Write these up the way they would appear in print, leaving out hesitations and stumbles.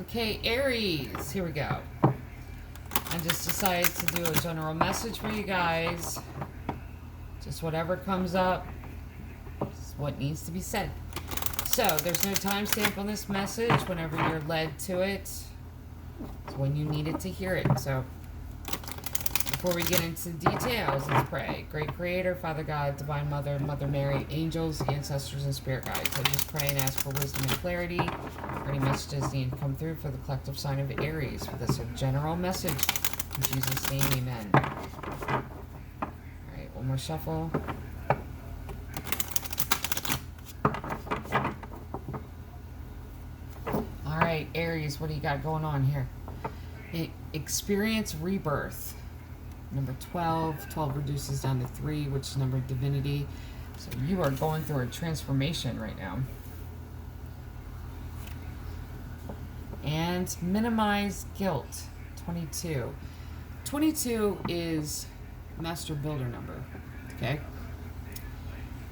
Okay, Aries, here we go. I just decided to do a general message for you guys. Just whatever comes up is what needs to be said. So, there's no timestamp on this message. Whenever you're led to it, it's when you needed to hear it. So, before we get into details, let's pray. Great Creator, Father God, Divine Mother, Mother Mary, angels, ancestors, and spirit guides. I just pray and ask for wisdom and clarity. For any messages need to come through for the collective sign of Aries. For this a general message. In Jesus' name, amen. Alright, one more shuffle. Alright, Aries, what do you got going on here? Experience rebirth. Number 12. 12 reduces down to 3, which is number of divinity. So you are going through a transformation right now. And minimize guilt. 22. 22 is master builder number. Okay?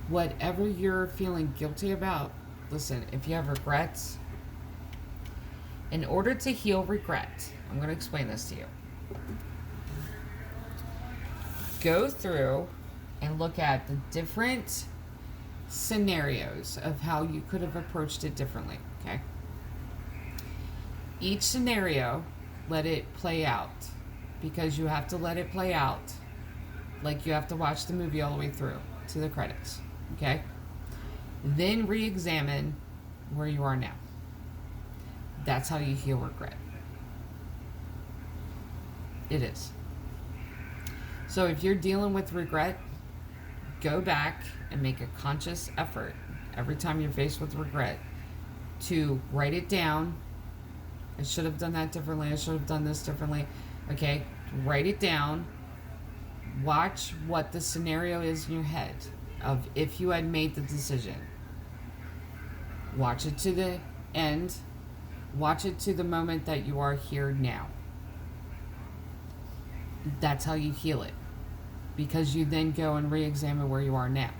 Whatever you're feeling guilty about, listen, if you have regrets, in order to heal regret, I'm going to explain this to you. Go through and look at the different scenarios of how you could have approached it differently, okay? Each scenario, let it play out, because you have to let it play out like you have to watch the movie all the way through to the credits, okay? Then re-examine where you are now. That's how you heal regret. It is. So if you're dealing with regret, go back and make a conscious effort every time you're faced with regret to write it down. I should have done that differently. I should have done this differently. Okay, write it down. Watch what the scenario is in your head of if you had made the decision. Watch it to the end. Watch it to the moment that you are here now. That's how you heal it. Because you then go and re-examine where you are now.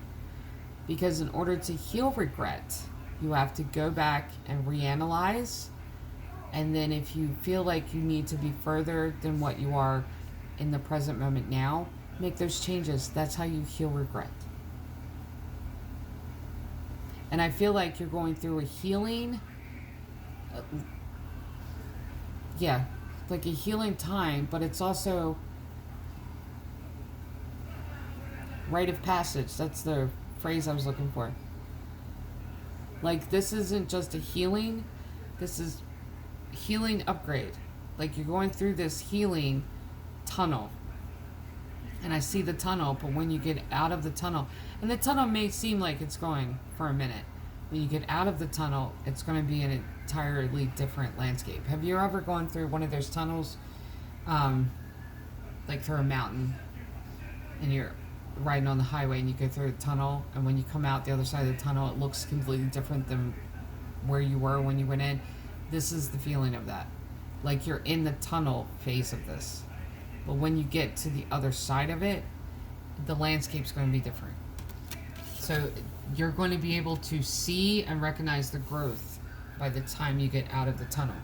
Because in order to heal regret, you have to go back and reanalyze. And then if you feel like you need to be further than what you are in the present moment now, make those changes. That's how you heal regret. And I feel like you're going through a healing, like a healing time, but it's also rite of passage. That's the phrase I was looking for. Like, this isn't just a healing, this is healing upgrade. Like, you're going through this healing tunnel, and I see the tunnel, but when you get out of the tunnel, and the tunnel may seem like it's going for a minute, when you get out of the tunnel, it's going to be an entirely different landscape. Have you ever gone through one of those tunnels, like through a mountain, and you're riding on the highway and you go through the tunnel, and when you come out the other side of the tunnel, it looks completely different than where you were when you went in? This is the feeling of that. Like, you're in the tunnel phase of this, but when you get to the other side of it, the landscape's going to be different. So you're going to be able to see and recognize the growth by the time you get out of the tunnel.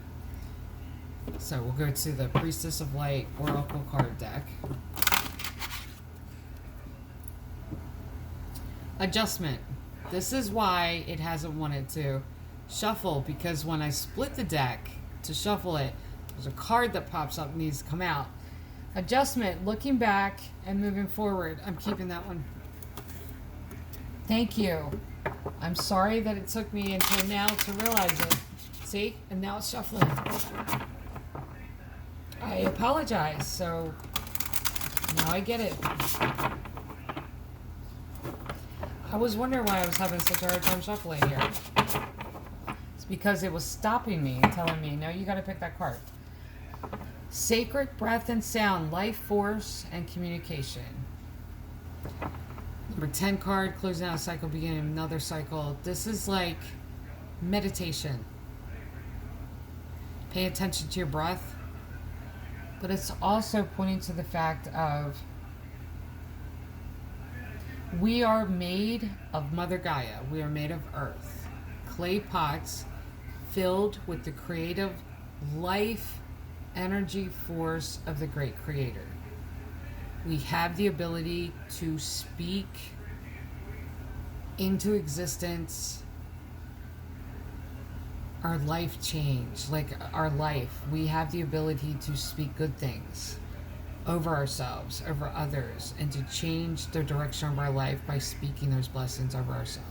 So we'll go to the Priestess of Light Oracle card deck. Adjustment. This is why it hasn't wanted to shuffle, because when I split the deck to shuffle it, there's a card that pops up and needs to come out. Adjustment. Looking back and moving forward. I'm keeping that one. Thank you. I'm sorry that it took me until now to realize it. See? And now it's shuffling. I apologize. So now I get it. I was wondering why I was having such a hard time shuffling here. It's because it was stopping me and telling me, no, you got to pick that card. Sacred breath and sound, life force, and communication. Number 10 card, closing out a cycle, beginning another cycle. This is like meditation. Pay attention to your breath. But it's also pointing to the fact of we are made of Mother Gaia. We are made of earth. Clay pots filled with the creative life energy force of the great creator. We have the ability to speak into existence our life change, like our life. We have the ability to speak good things over ourselves, over others, and to change the direction of our life by speaking those blessings over ourselves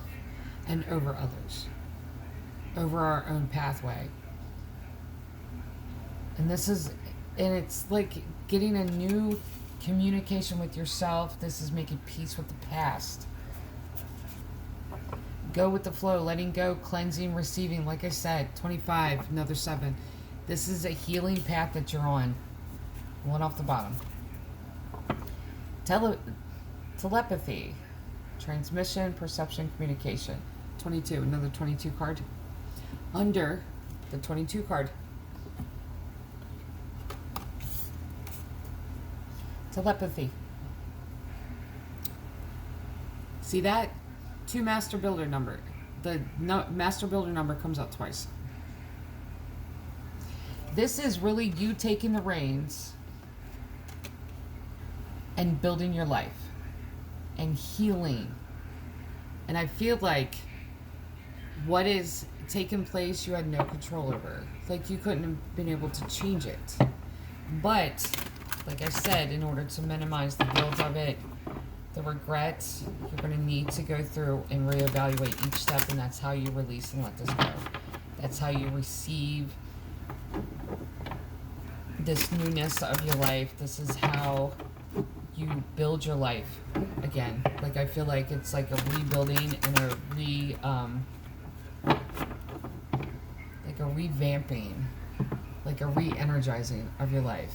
and over others, over our own pathway. And it's like getting a new communication with yourself. This is making peace with the past. Go with the flow, letting go, cleansing, receiving. Like I said, 25, another 7. This is a healing path that you're on. One off the bottom. Telepathy, transmission, perception, communication. 22, another 22 card. Under the 22 card. Telepathy. See that? 2 master builder number. The master builder number comes out twice. This is really you taking the reins and building your life and healing. And I feel like what is taking place you had no control over. Like you couldn't have been able to change it. But like I said, in order to minimize the guilt of it, the regrets, you're going to need to go through and reevaluate each step, and that's how you release and let this go. That's how you receive this newness of your life. This is how you build your life again. Like I feel like it's like a rebuilding and a revamping, like a re-energizing of your life.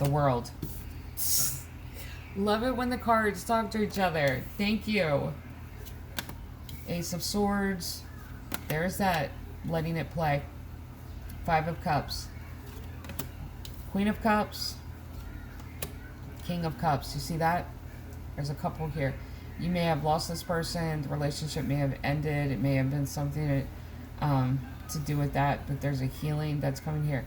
The world. Love it when the cards talk to each other. Thank you. Ace of Swords. There's that. Letting it play. 5 of Cups. Queen of Cups. King of Cups. You see that? There's a couple here. You may have lost this person. The relationship may have ended. It may have been something to do with that. But there's a healing that's coming here.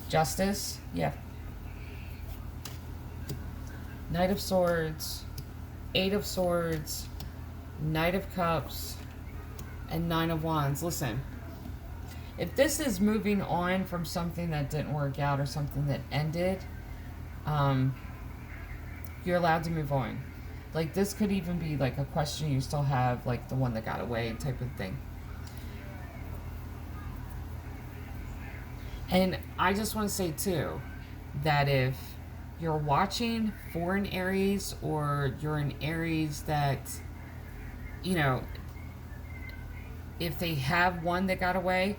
Justice. Yeah. Knight of Swords, 8 of Swords, Knight of Cups, and 9 of Wands. Listen, if this is moving on from something that didn't work out or something that ended, you're allowed to move on. Like this could even be like a question you still have, like the one that got away type of thing. And I just want to say too, that if you're watching for an Aries, or you're an Aries that, you know, if they have one that got away,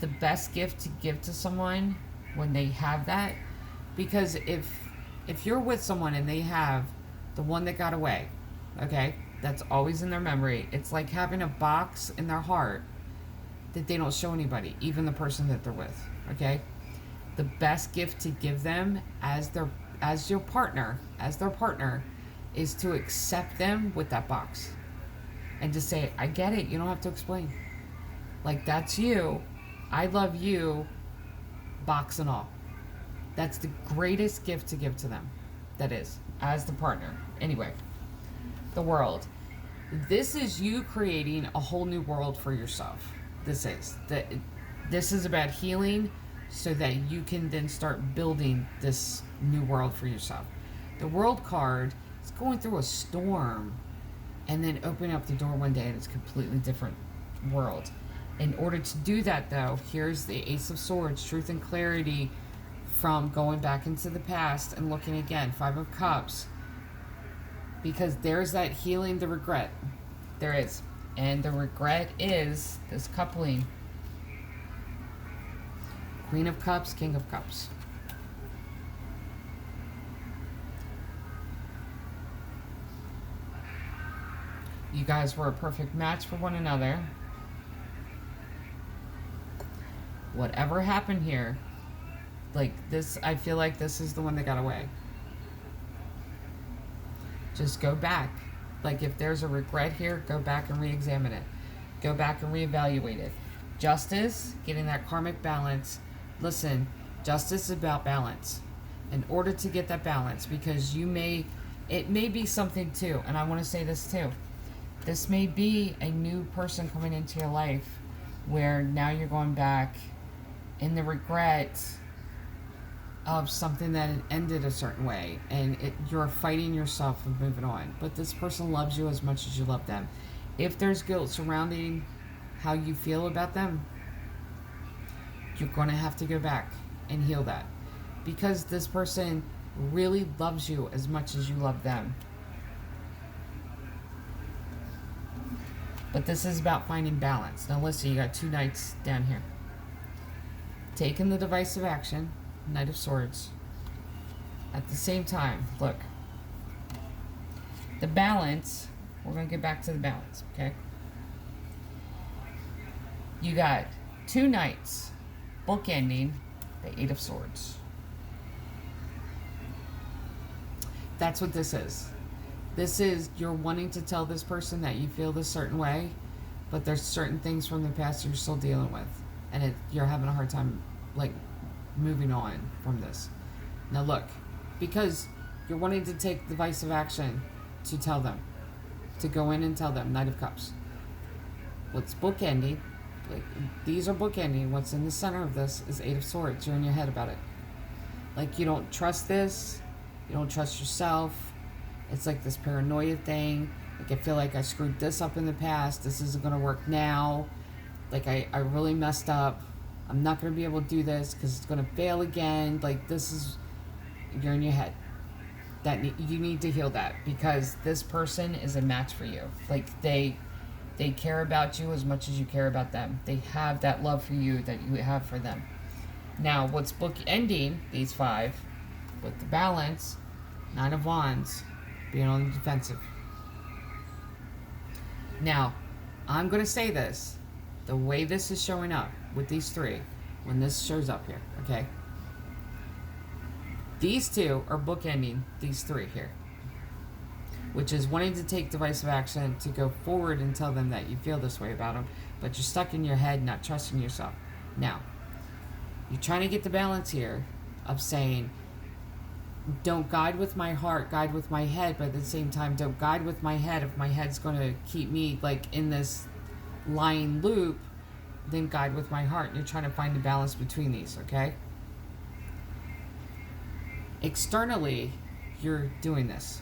the best gift to give to someone when they have that, because if you're with someone and they have the one that got away, okay, that's always in their memory. It's like having a box in their heart that they don't show anybody, even the person that they're with, okay? The best gift to give them as their partner, is to accept them with that box. And to say, I get it, you don't have to explain. Like, that's you. I love you, box and all. That's the greatest gift to give to them. That is, as the partner. Anyway, the world. This is you creating a whole new world for yourself. This is about healing, so that you can then start building this new world for yourself. The World card is going through a storm and then opening up the door one day and it's a completely different world. In order to do that though, here's the Ace of Swords, truth and clarity from going back into the past and looking again. 5 of Cups. Because there's that healing, the regret. There is. And the regret is this coupling. Queen of Cups, King of Cups. You guys were a perfect match for one another. Whatever happened here, like this, I feel like this is the one that got away. Just go back. Like if there's a regret here, go back and re-examine it. Go back and reevaluate it. Justice, getting that karmic balance. Listen, justice is about balance. In order to get that balance, because it may be something too, and I want to say this too. This may be a new person coming into your life where now you're going back in the regret of something that ended a certain way, and you're fighting yourself and moving on. But this person loves you as much as you love them. If there's guilt surrounding how you feel about them, you're going to have to go back and heal that, because this person really loves you as much as you love them. But this is about finding balance. Now listen, you got 2 knights down here. Taking the divisive action, Knight of Swords. At the same time, look. The balance, we're going to get back to the balance, okay? You got 2 knights, bookending the 8 of Swords. That's what this is. This is, you're wanting to tell this person that you feel this certain way, but there's certain things from the past you're still dealing with, and you're having a hard time, like, moving on from this. Now look, because you're wanting to take divisive action to tell them, to go in and tell them, Knight of Cups. What's bookending, like, these are bookending. What's in the center of this is 8 of Swords. You're in your head about it. Like, you don't trust this, you don't trust yourself. It's like this paranoia thing. Like, I feel like I screwed this up in the past. This isn't going to work now. Like, I really messed up. I'm not going to be able to do this because it's going to fail again. Like, this is... You're in your head. You need to heal that, because this person is a match for you. Like, they care about you as much as you care about them. They have that love for you that you have for them. Now, what's bookending these 5 with the balance, 9 of Wands, being on the defensive. Now, I'm going to say this. The way this is showing up with these 3, when this shows up here, okay? These 2 are bookending these 3 here, which is wanting to take divisive action to go forward and tell them that you feel this way about them, but you're stuck in your head, not trusting yourself. Now, you're trying to get the balance here of saying, don't guide with my heart, guide with my head, but at the same time, don't guide with my head. If my head's going to keep me, like, in this lying loop, then guide with my heart. You're trying to find the balance between these, okay? Externally, you're doing this.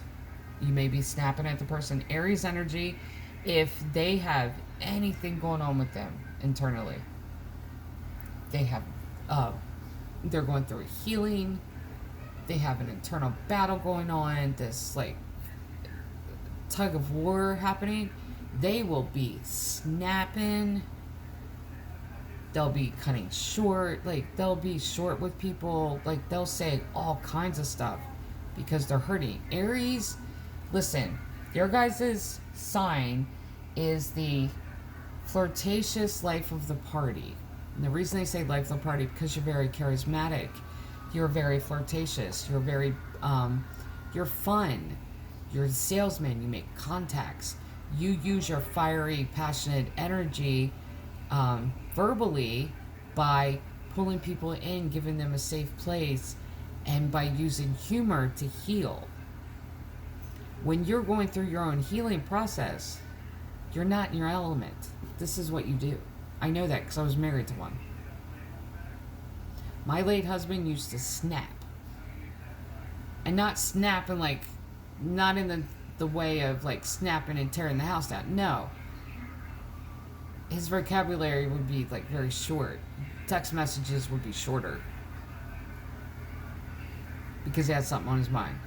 You may be snapping at the person. Aries energy, if they have anything going on with them internally, they have, they're going through a healing. They have an internal battle going on, this, like, tug of war happening. They will be snapping. They'll be cutting short. Like, they'll be short with people. Like, they'll say all kinds of stuff because they're hurting. Aries, listen, your guys' sign is the flirtatious life of the party. And the reason they say life of the party, because you're very charismatic. You're very flirtatious. You're very, you're fun. You're a salesman. You make contacts. You use your fiery, passionate energy verbally by pulling people in, giving them a safe place, and by using humor to heal. When you're going through your own healing process, you're not in your element. This is what you do. I know that because I was married to one. My late husband used to snap. And not snap in, like, not in the way of, like, snapping and tearing the house down. No. His vocabulary would be, like, very short. Text messages would be shorter. Because he had something on his mind.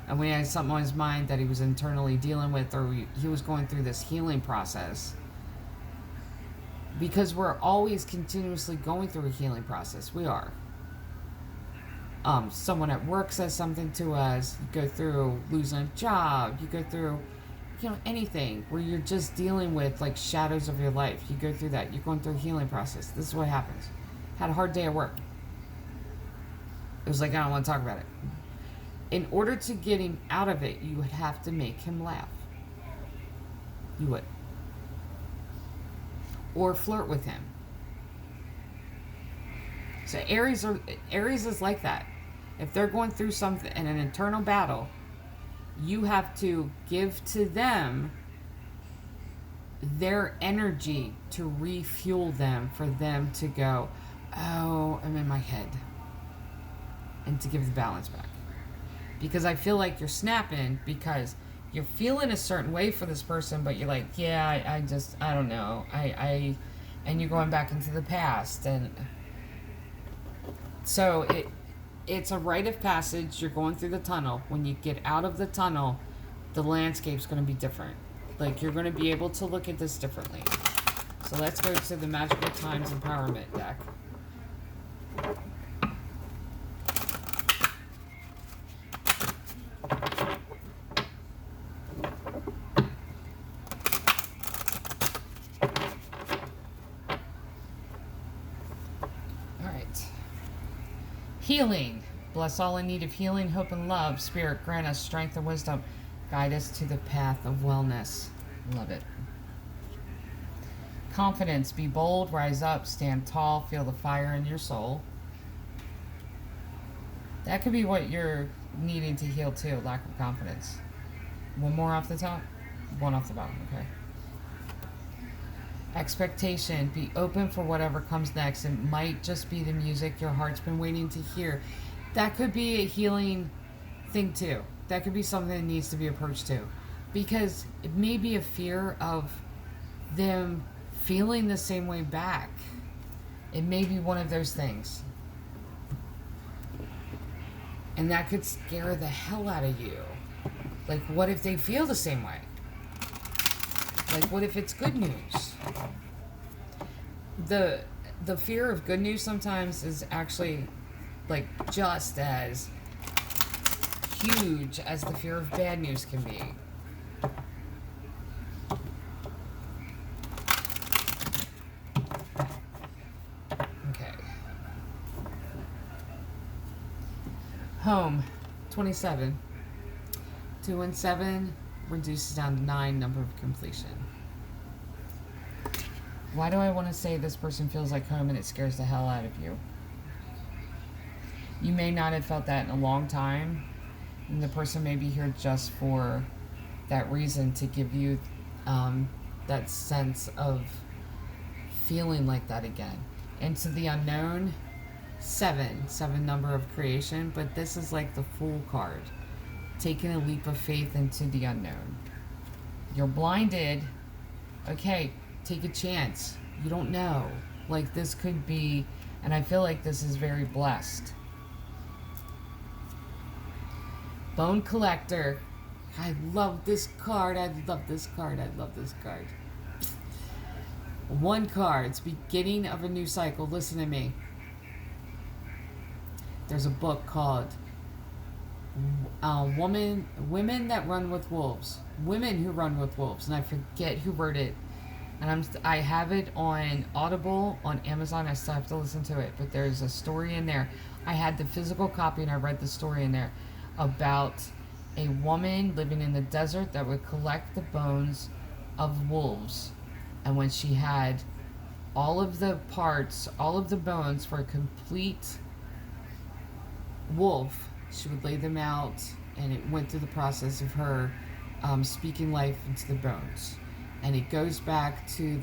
And when he had something on his mind that he was internally dealing with, or he was going through this healing process, because we're always continuously going through a healing process. We are. Someone at work says something to us. You go through losing a job. You go through, anything where you're just dealing with, like, shadows of your life. You go through that. You're going through a healing process. This is what happens. Had a hard day at work. It was like, I don't want to talk about it. In order to get him out of it, you would have to make him laugh. You would. or flirt with him. So Aries is like that. If they're going through something in an internal battle, you have to give to them their energy to refuel them, for them to go, oh, I'm in my head, and to give the balance back. Because I feel like you're snapping because you're feeling a certain way for this person, but you're like, yeah, I don't know. And you're going back into the past. And so it's a rite of passage. You're going through the tunnel. When you get out of the tunnel, the landscape's going to be different. Like, you're going to be able to look at this differently. So let's go to the Magical Times Empowerment deck. Healing. Bless all in need of healing, hope, and love. Spirit, grant us strength and wisdom. Guide us to the path of wellness. Love it. Confidence. Be bold, rise up, stand tall, feel the fire in your soul. That could be what you're needing to heal too, lack of confidence. One more off the top, one off the bottom, okay? Expectation. Be open for whatever comes next. It might just be the music your heart's been waiting to hear. That could be a healing thing too. That could be something that needs to be approached too. Because it may be a fear of them feeling the same way back. It may be one of those things. And that could scare the hell out of you. Like, what if they feel the same way? Like, what if it's good news? The fear of good news sometimes is actually, like, just as huge as the fear of bad news can be. Okay. Home, 27. 2 and 7 reduces down to 9, number of completion. Why do I want to say this person feels like home and it scares the hell out of you? You may not have felt that in a long time, and the person may be here just for that reason, to give you that sense of feeling like that again. Into the unknown, 7 number of creation, but this is like the Fool card. Taking a leap of faith into the unknown. You're blinded. Okay, take a chance. You don't know. Like, this could be, and I feel like this is very blessed. Bone Collector. I love this card. I love this card. I love this card. 1 card. It's beginning of a new cycle. Listen to me. There's a book called Women That Run with Wolves. Women Who Run with Wolves. And I forget who wrote it. And I have it on Audible, on Amazon. I still have to listen to it. But there's a story in there. I had the physical copy and I read the story in there about a woman living in the desert that would collect the bones of wolves. And when she had all of the parts, all of the bones for a complete wolf, she would lay them out, and it went through the process of her speaking life into the bones. And it goes back to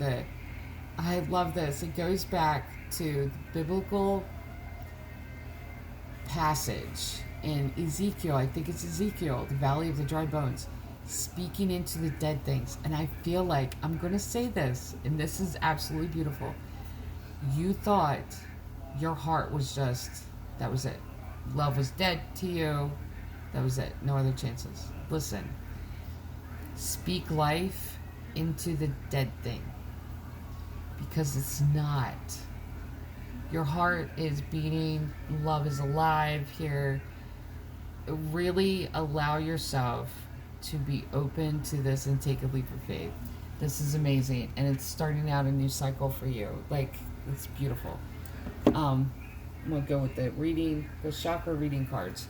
I love this, it goes back to the biblical passage in Ezekiel, I think it's Ezekiel, the Valley of the Dry Bones, speaking into the dead things. And I feel like, I'm going to say this, and this is absolutely beautiful. You thought your heart was just, that was it. Love was dead to you. That was it. No other chances. Listen. Speak life into the dead thing. Because it's not. Your heart is beating. Love is alive here. Really allow yourself to be open to this and take a leap of faith. This is amazing. And it's starting out a new cycle for you. Like, it's beautiful. I'm going to go with the chakra reading cards.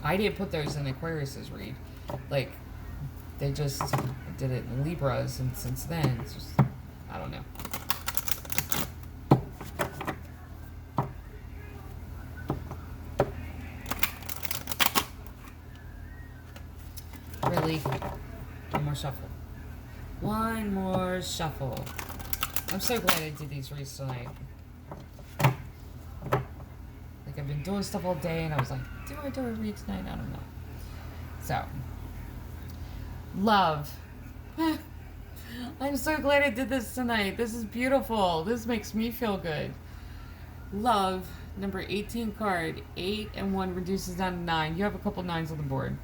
I didn't put those in Aquarius's read. Like, they just did it in Libras, and since then, it's just, I don't know. Really? One more shuffle. One more shuffle. I'm so glad I did these reads tonight. Like, I've been doing stuff all day, and I was like, do I do a read tonight? I don't know. So, love. I'm so glad I did this tonight. This is beautiful. This makes me feel good. Love, number 18 card. 8 and 1 reduces down to 9. You have a couple 9s on the board.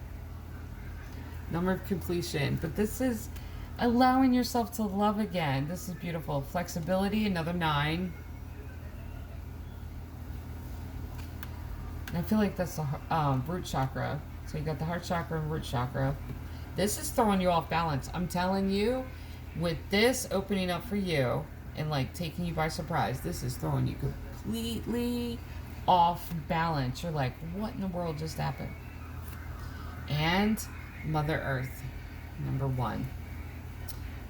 Number of completion. But this is allowing yourself to love again. This is beautiful. Flexibility, another 9. I feel like that's the root chakra. So you got the heart chakra and root chakra. This is throwing you off balance. I'm telling you, with this opening up for you and like taking you by surprise, this is throwing you completely off balance. You're like, what in the world just happened? And Mother Earth, number 1.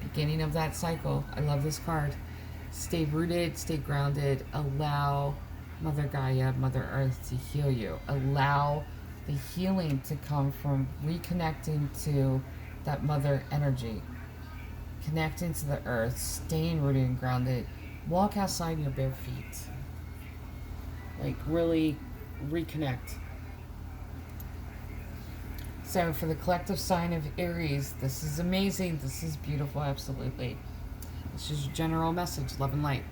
Beginning of that cycle. I love this card. Stay rooted, stay grounded. Allow Mother Gaia, Mother Earth to heal you. Allow the healing to come from reconnecting to that mother energy. Connecting to the earth, staying rooted and grounded. Walk outside your bare feet. Like, really reconnect. So for the collective sign of Aries, this is amazing. This is beautiful, absolutely. This is your general message, love and light.